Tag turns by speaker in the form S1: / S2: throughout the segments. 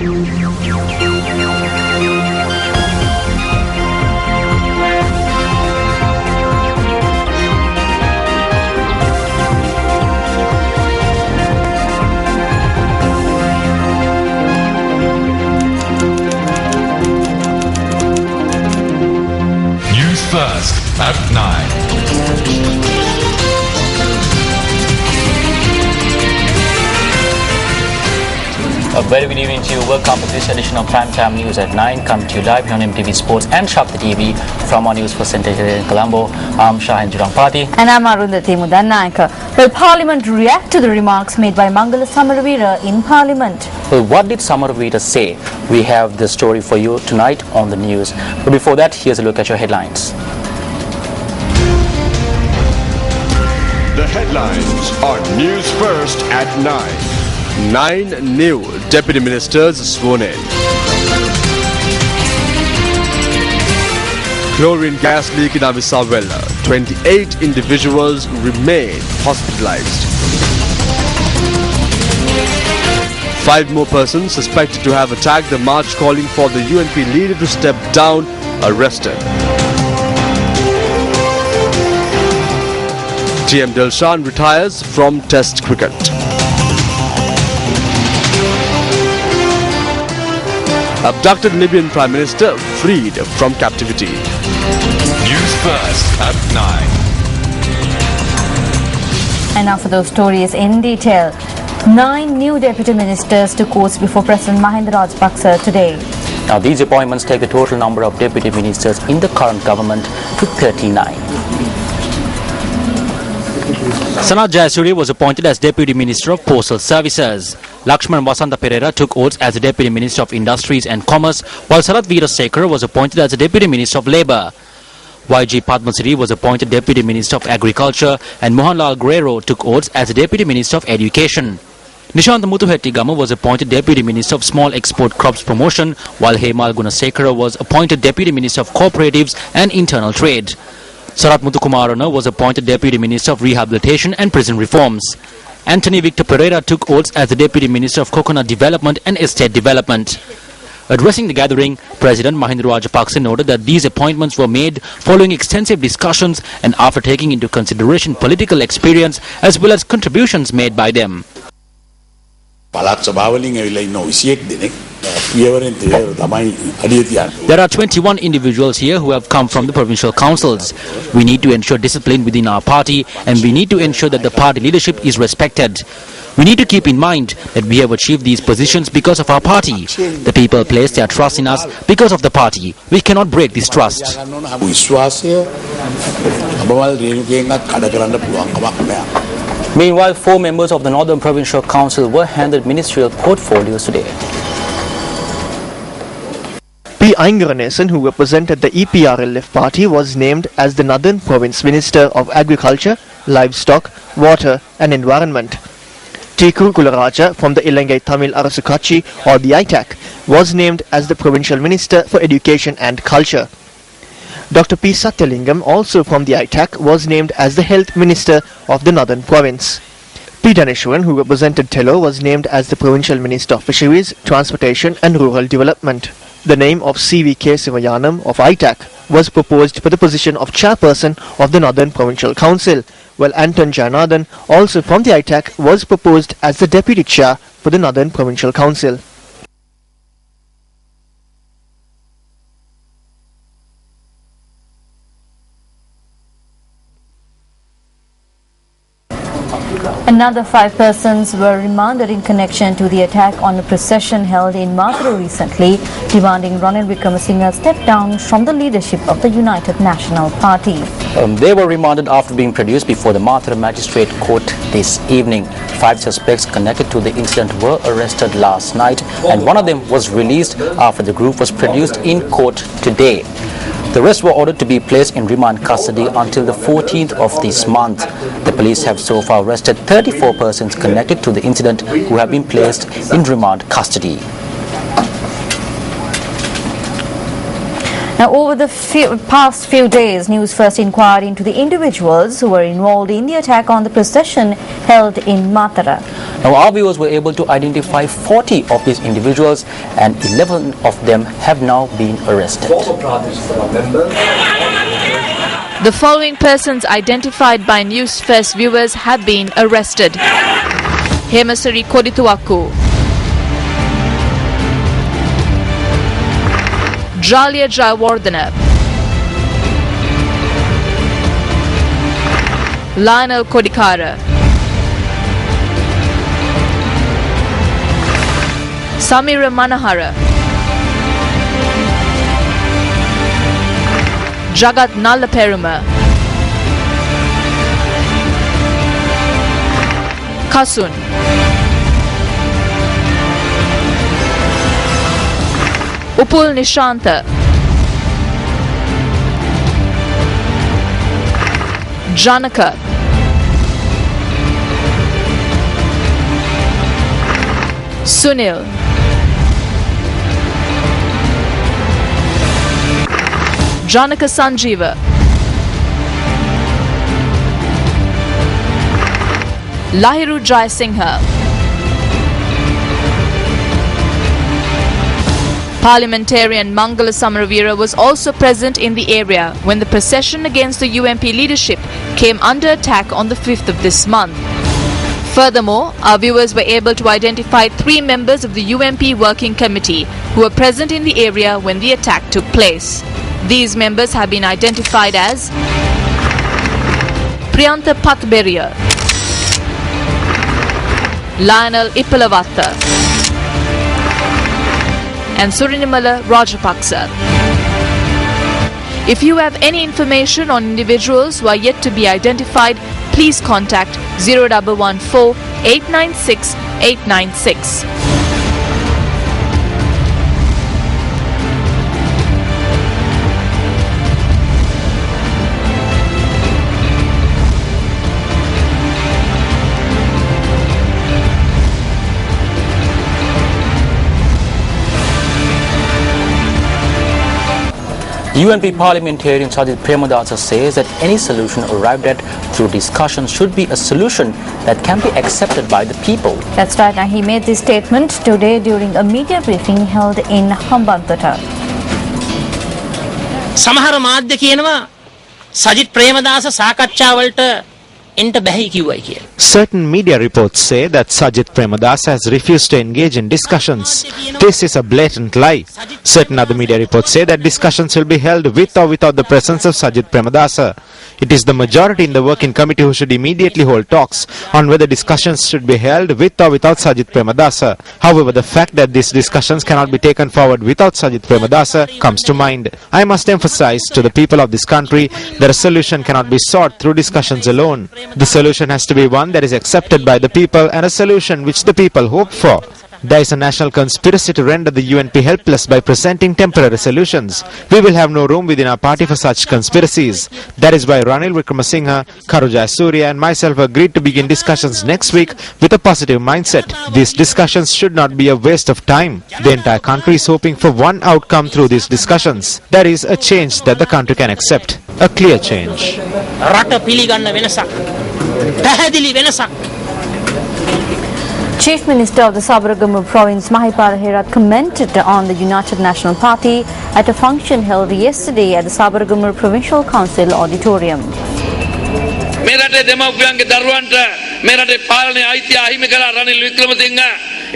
S1: News First at 9.
S2: A very good evening to you. Welcome to this edition of Primetime News at 9. Come to you live here on MTV Sports and Shop the TV from our News First Center here in Colombo. I'm Shahin Jurangpati.
S3: And I'm Arundhati Mudannaika. Well, Parliament react to the remarks made by Mangala Samaravira in Parliament.
S2: Well, what did Samaravira say? We have the story for you tonight on the news. But before that, here's a look at your headlines.
S4: The headlines on News First at 9.
S5: 9 new deputy ministers sworn in. Chlorine gas leak in Avisawella. 28 individuals remain hospitalized. 5 more persons suspected to have attacked the march calling for the UNP leader to step down arrested. TM Dilshan retires from Test cricket. Abducted Libyan Prime Minister freed from captivity.
S1: News First at 9.
S3: And now for those stories in detail. 9 new deputy ministers took oaths before President Mahinda Rajapaksa today.
S2: Now, these appointments take the total number of deputy ministers in the current government to 39.
S6: Sanat Jayasuriya was appointed as Deputy Minister of Postal Services. Lakshman Vasanta Pereira took oaths as the Deputy Minister of Industries and Commerce, while Sarath Veerasekara was appointed as the Deputy Minister of Labour. YG Padmasiri was appointed Deputy Minister of Agriculture, and Mohanlal Guerrero took oaths as the Deputy Minister of Education. Nishant Muthuhettigama was appointed Deputy Minister of Small Export Crops Promotion, while Hemal Gunasekara was appointed Deputy Minister of Cooperatives and Internal Trade. Sarath Muthukumarana was appointed Deputy Minister of Rehabilitation and Prison Reforms. Anthony Victor Pereira took oaths as the Deputy Minister of Coconut Development and Estate Development. Addressing the gathering, President Mahinda Rajapaksa noted that these appointments were made following extensive discussions and after taking into consideration political experience as well as contributions made by them. There are 21 individuals here who have come from the provincial councils. We need to ensure discipline within our party, and we need to ensure that the party leadership is respected. We need to keep in mind that we have achieved these positions because of our party. The people place their trust in us because of the party. We cannot break this trust.
S2: Meanwhile, 4 members of the Northern Provincial Council were handed ministerial portfolios today.
S7: P. Aingaranesan, who represented the EPRLF party, was named as the Northern Province Minister of Agriculture, Livestock, Water and Environment. Tiku Kularaja from the Ilangai Tamil Arasu Katchi, or the ITAC, was named as the Provincial Minister for Education and Culture. Dr. P. Satyalingam, also from the ITAC, was named as the Health Minister of the Northern Province. P. Daneshwaran, who represented Tello, was named as the Provincial Minister of Fisheries, Transportation and Rural Development. The name of C.V.K. Sivayanam of ITAC was proposed for the position of Chairperson of the Northern Provincial Council, while Anton Janathan, also from the ITAC, was proposed as the Deputy Chair for the Northern Provincial Council.
S3: Another 5 persons were remanded in connection to the attack on a procession held in Mathura recently, demanding Ranil Wickremesinghe step down from the leadership of the United National Party.
S2: They were remanded after being produced before the Mathura Magistrate Court this evening. 5 suspects connected to the incident were arrested last night, and one of them was released after the group was produced in court today. The rest were ordered to be placed in remand custody until the 14th of this month. The police have so far arrested 34 persons connected to the incident who have been placed in remand custody.
S3: Now, over the past few days, News First inquired into the individuals who were involved in the attack on the procession held in Matara.
S2: Now, our viewers were able to identify 40 of these individuals and 11 of them have now been arrested.
S8: The following persons identified by News First viewers have been arrested. Hemasari Kodituaku, Jalia Jayawardena, Lionel Kodikara, Samira Manahara, Jagat Nalaperuma, Kasun, Upul Nishanta, Janaka, Sunil, Janaka Sanjeeva, Lahiru Jayasinghe, Parliamentarian Mangala Samaravira was also present in the area when the procession against the UMP leadership came under attack on the 5th of this month. Furthermore, our viewers were able to identify 3 members of the UMP working committee who were present in the area when the attack took place. These members have been identified as Priyanta Patberia, Lionel Ipalavatta, and Surinamala Rajapaksa. If you have any information on individuals who are yet to be identified, please contact 0114 896 896.
S2: UNP parliamentarian Sajid Premadasa says that any solution arrived at through discussion should be a solution that can be accepted by the people.
S3: That's right. Now, he made this statement today during a media briefing held in Hambantota.
S9: සමහර මාධ්‍ය කියනවා සජිත් ප්‍රේමදාස සාකච්ඡාවලට එන්ට බැහැ කිව්වයි කියලා.
S10: Certain media reports say that Sajid Premadasa has refused to engage in discussions. This is a blatant lie. Certain other media reports say that discussions will be held with or without the presence of Sajid Premadasa. It is the majority in the working committee who should immediately hold talks on whether discussions should be held with or without Sajid Premadasa. However, the fact that these discussions cannot be taken forward without Sajid Premadasa comes to mind. I must emphasize to the people of this country that a solution cannot be sought through discussions alone. The solution has to be one that is accepted by the people and a solution which the people hope for. There is a national conspiracy to render the UNP helpless by presenting temporary solutions. We will have no room within our party for such conspiracies. That is why Ranil Wickramasinghe, Karu Jayasuriya and myself agreed to begin discussions next week with a positive mindset. These discussions should not be a waste of time. The entire country is hoping for one outcome through these discussions. That is a change that the country can accept. A clear change.
S9: රට පිළිගන්න වෙනසක්. පැහැදිලි වෙනසක්.
S3: Chief Minister of the Sabaragamu province, Mahipala Herath, commented on the United National Party at a function held yesterday at the Sabaragamu Provincial Council Auditorium.
S11: මේ රටේ දෙමව්පියන්ගේ දරුවන්ට මේ රටේ පාලනයේ අයිතිය අහිමි කළා රනිල් වික්‍රමසිංහ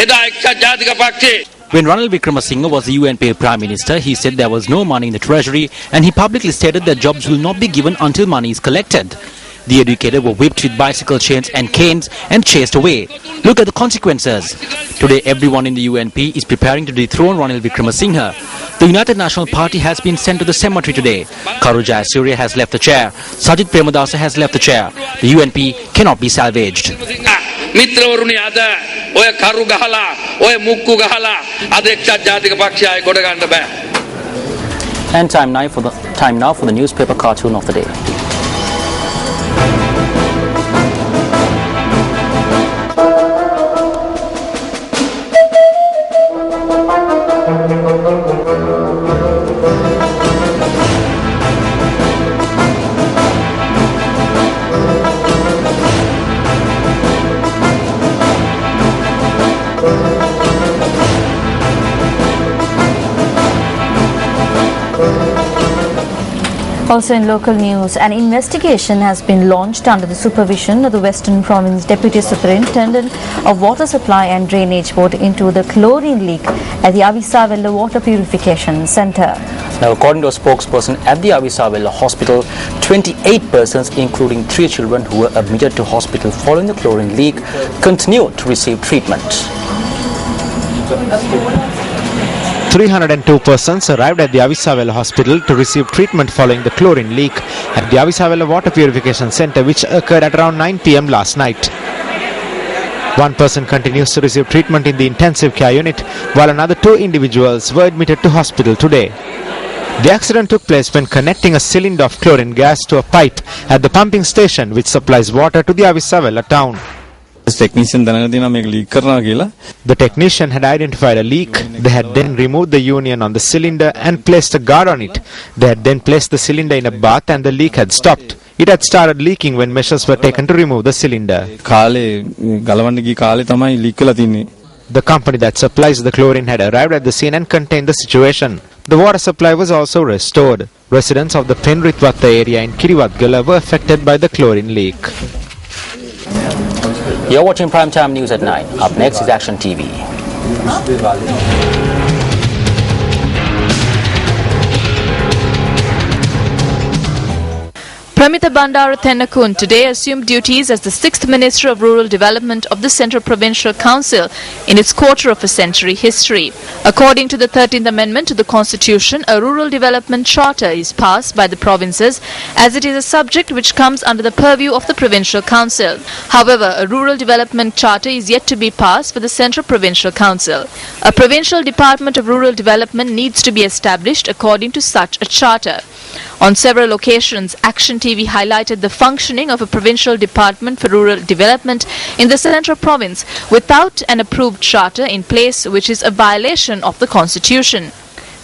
S11: එදා එක්සත් ජාතික පක්ෂයේ.
S6: When Ranil Wickramasinghe was the UNP Prime Minister, he said there was no money in the treasury and he publicly stated that jobs will not be given until money is collected. The educated were whipped with bicycle chains and canes and chased away. Look at the consequences. Today, everyone in the UNP is preparing to dethrone Ranil Wickramasinghe. The United National Party has been sent to the cemetery today. Karu Jayasuriya has left the chair. Sajid Premadasa has left the chair. The UNP cannot be salvaged.
S11: මිත්‍රවරුනි අද ඔය කරු ගහලා ඔය මුක්කු ගහලා අද එක්සත් ජාතික පක්ෂය ආයේ කොට ගන්න බෑ.
S2: And time now for the newspaper cartoon of the day.
S3: Also in local news, an investigation has been launched under the supervision of the Western Province Deputy Superintendent of Water Supply and Drainage Board into the chlorine leak at the Avisavella Water Purification Centre.
S2: Now, according to a spokesperson at the Avisavella Hospital, 28 persons, including 3 children who were admitted to hospital following the chlorine leak, continue to receive treatment.
S10: 302 persons arrived at the Avisavella Hospital to receive treatment following the chlorine leak at the Avisavella Water Purification Centre, which occurred at around 9 p.m. last night. One person continues to receive treatment in the intensive care unit, while another 2 individuals were admitted to hospital today. The accident took place when connecting a cylinder of chlorine gas to a pipe at the pumping station which supplies water to the Avisavella town. The technician had identified a leak. They had then removed the union on the cylinder and placed a guard on it. They had then placed the cylinder in a bath and the leak had stopped. It had started leaking when measures were taken to remove the cylinder. The company that supplies the chlorine had arrived at the scene and contained the situation. The water supply was also restored. Residents of the Penrithwatta area in Kiriwatgala were affected by the chlorine leak.
S2: You're watching Primetime News at 9. Up next is Action TV.
S8: Pramita Bandara Thenakun today assumed duties as the 6th Minister of Rural Development of the Central Provincial Council in its quarter-of-a-century history. According to the 13th Amendment to the Constitution, a Rural Development Charter is passed by the provinces as it is a subject which comes under the purview of the Provincial Council. However, a Rural Development Charter is yet to be passed for the Central Provincial Council. A Provincial Department of Rural Development needs to be established according to such a charter. On several occasions, Action TV highlighted the functioning of a Provincial Department for Rural Development in the Central Province without an approved charter in place, which is a violation of the Constitution.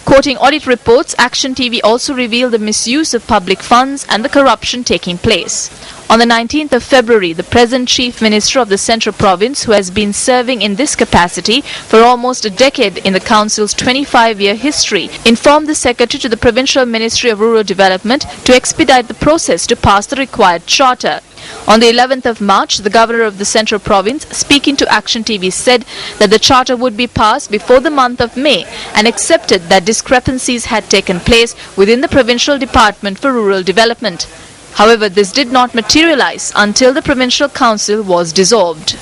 S8: Quoting audit reports, Action TV also revealed the misuse of public funds and the corruption taking place. On the 19th of February, the present Chief Minister of the Central Province, who has been serving in this capacity for almost a decade in the Council's 25-year history, informed the Secretary to the Provincial Ministry of Rural Development to expedite the process to pass the required charter. On the 11th of March, the Governor of the Central Province, speaking to Action TV, said that the charter would be passed before the month of May and accepted that discrepancies had taken place within the Provincial Department for Rural Development. However, this did not materialize until the Provincial Council was dissolved.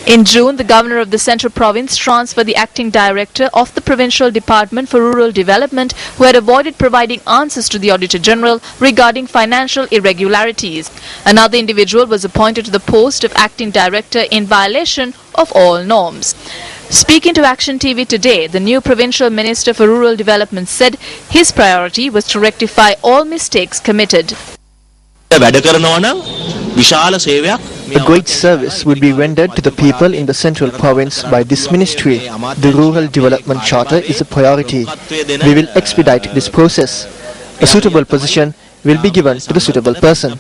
S8: In June, the Governor of the Central Province transferred the Acting Director of the Provincial Department for Rural Development, who had avoided providing answers to the Auditor General regarding financial irregularities. Another individual was appointed to the post of Acting Director in violation of all norms. Speaking to Action TV today, the new Provincial Minister for Rural Development said his priority was to rectify all mistakes committed.
S7: A great service would be rendered to the people in the Central Province by this ministry. The Rural Development Charter is a priority. We will expedite this process. A suitable position will be given to the suitable person.